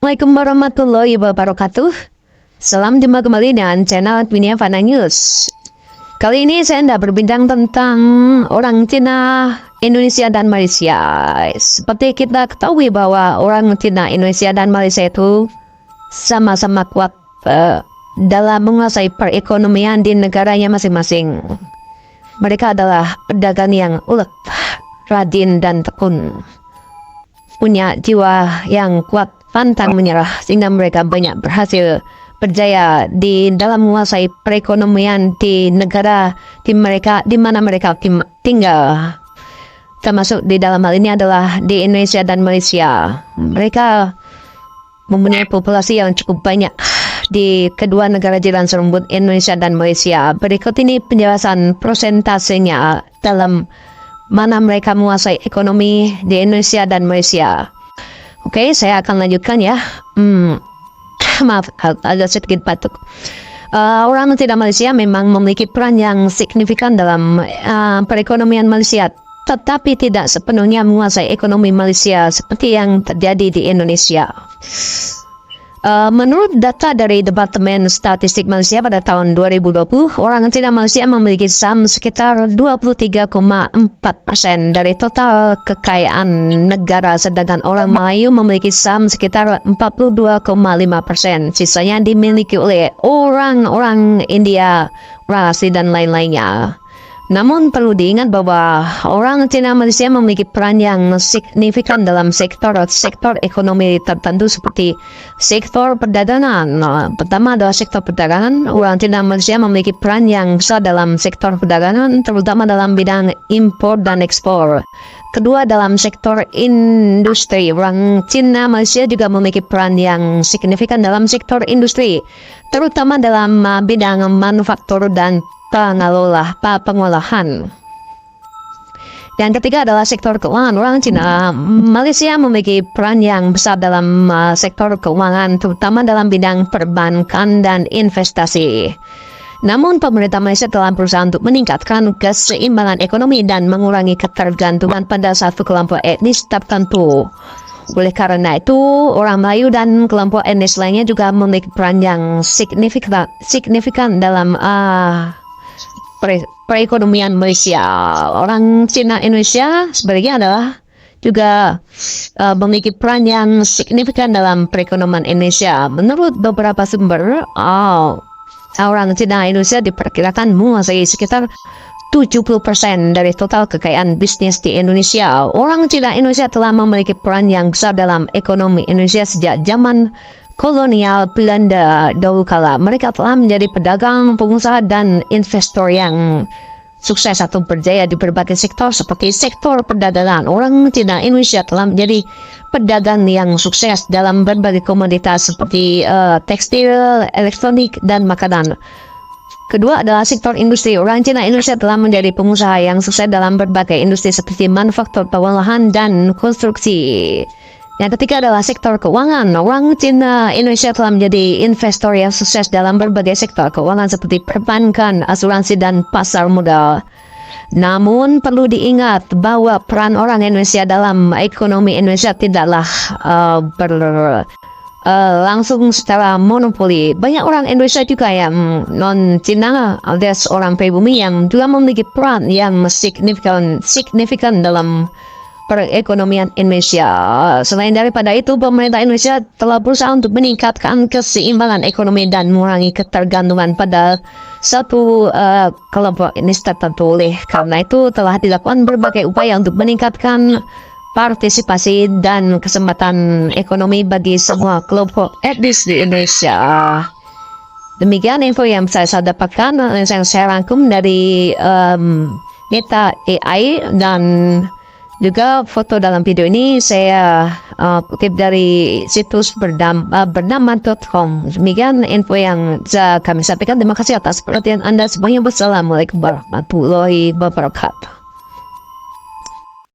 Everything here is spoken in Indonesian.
Assalamualaikum warahmatullahi wabarakatuh. Salam jumpa kembali dengan channel Dunia Fana News. Kali ini saya hendak berbincang tentang orang Cina, Indonesia, dan Malaysia. Seperti kita ketahui bahwa orang Cina, Indonesia, dan Malaysia itu sama-sama kuat dalam menguasai perekonomian di negaranya masing-masing. Mereka adalah pedagang yang ulet, rajin, dan tekun. Punya jiwa yang kuat, pantang menyerah, sehingga mereka banyak berhasil berjaya di dalam menguasai perekonomian di negara di mana mereka tinggal. Termasuk di dalam hal ini adalah di Indonesia dan Malaysia. Mereka mempunyai populasi yang cukup banyak di kedua negara jiran serumut Indonesia dan Malaysia. Berikut ini penjelasan persentasenya dalam mana mereka menguasai ekonomi di Indonesia dan Malaysia. Oke, saya akan lanjutkan ya. Maaf, ada sedikit batuk. Orang Cina Malaysia memang memiliki peran yang signifikan dalam perekonomian Malaysia, tetapi tidak sepenuhnya menguasai ekonomi Malaysia seperti yang terjadi di Indonesia. Menurut data dari Departemen Statistik Malaysia pada tahun 2020, orang Cina Malaysia memiliki saham sekitar 23,4% dari total kekayaan negara, sedangkan orang Melayu memiliki saham sekitar 42,5%. Sisanya dimiliki oleh orang-orang India, Rasi, dan lain-lainnya. Namun perlu diingat bahwa orang Cina Malaysia memiliki peran yang signifikan dalam sektor ekonomi tertentu seperti sektor perdagangan. Pertama adalah sektor perdagangan. Orang Cina Malaysia memiliki peran yang besar dalam sektor perdagangan, terutama dalam bidang impor dan ekspor. Kedua, dalam sektor industri. Orang Cina Malaysia juga memiliki peran yang signifikan dalam sektor industri, terutama dalam bidang manufaktur dan pengolahan. Dan ketiga adalah sektor keuangan. Orang Cina Malaysia memiliki peran yang besar dalam sektor keuangan, terutama dalam bidang perbankan dan investasi. Namun pemerintah Malaysia telah berusaha untuk meningkatkan keseimbangan ekonomi dan mengurangi ketergantungan pada satu kelompok etnis tertentu. Oleh karena itu, orang Melayu dan kelompok etnis lainnya juga memiliki peran yang signifikan dalam perekonomian Malaysia. Orang Cina Indonesia sebenarnya adalah juga memiliki peran yang signifikan dalam perekonomian Indonesia. Menurut beberapa sumber, orang Cina Indonesia diperkirakan menguasai sekitar 70% dari total kekayaan bisnis di Indonesia. Orang Cina Indonesia telah memiliki peran yang besar dalam ekonomi Indonesia sejak zaman kolonial Belanda dahulu kala. Mereka telah menjadi pedagang, pengusaha, dan investor yang sukses atau berjaya di berbagai sektor seperti sektor perdagangan. Orang Cina Indonesia telah menjadi pedagang yang sukses dalam berbagai komoditas seperti tekstil, elektronik, dan makanan. Kedua adalah sektor industri. Orang Cina Indonesia telah menjadi pengusaha yang sukses dalam berbagai industri seperti manufaktur, pengolahan, dan konstruksi. Yang ketiga adalah sektor keuangan. Orang Cina Indonesia telah menjadi investor yang sukses dalam berbagai sektor keuangan seperti perbankan, asuransi, dan pasar modal. Namun perlu diingat bahwa peran orang Indonesia dalam ekonomi Indonesia tidaklah langsung secara monopoli. Banyak orang Indonesia juga yang non-Cina alias orang pribumi yang juga memiliki peran yang signifikan dalam perekonomian Indonesia. Selain daripada itu, pemerintah Indonesia telah berusaha untuk meningkatkan keseimbangan ekonomi dan mengurangi ketergantungan pada satu kelompok etnis tertentu. Oleh karena itu, telah dilakukan berbagai upaya untuk meningkatkan partisipasi dan kesempatan ekonomi bagi semua kelompok etnis di Indonesia. Demikian info yang saya dapatkan, yang saya rangkum dari Meta AI, dan juga foto dalam video ini saya kutip dari situs bernama.com. Demikian info yang kami sampaikan. Terima kasih atas perhatian Anda semuanya. Wassalamualaikum warahmatullahi wabarakatuh.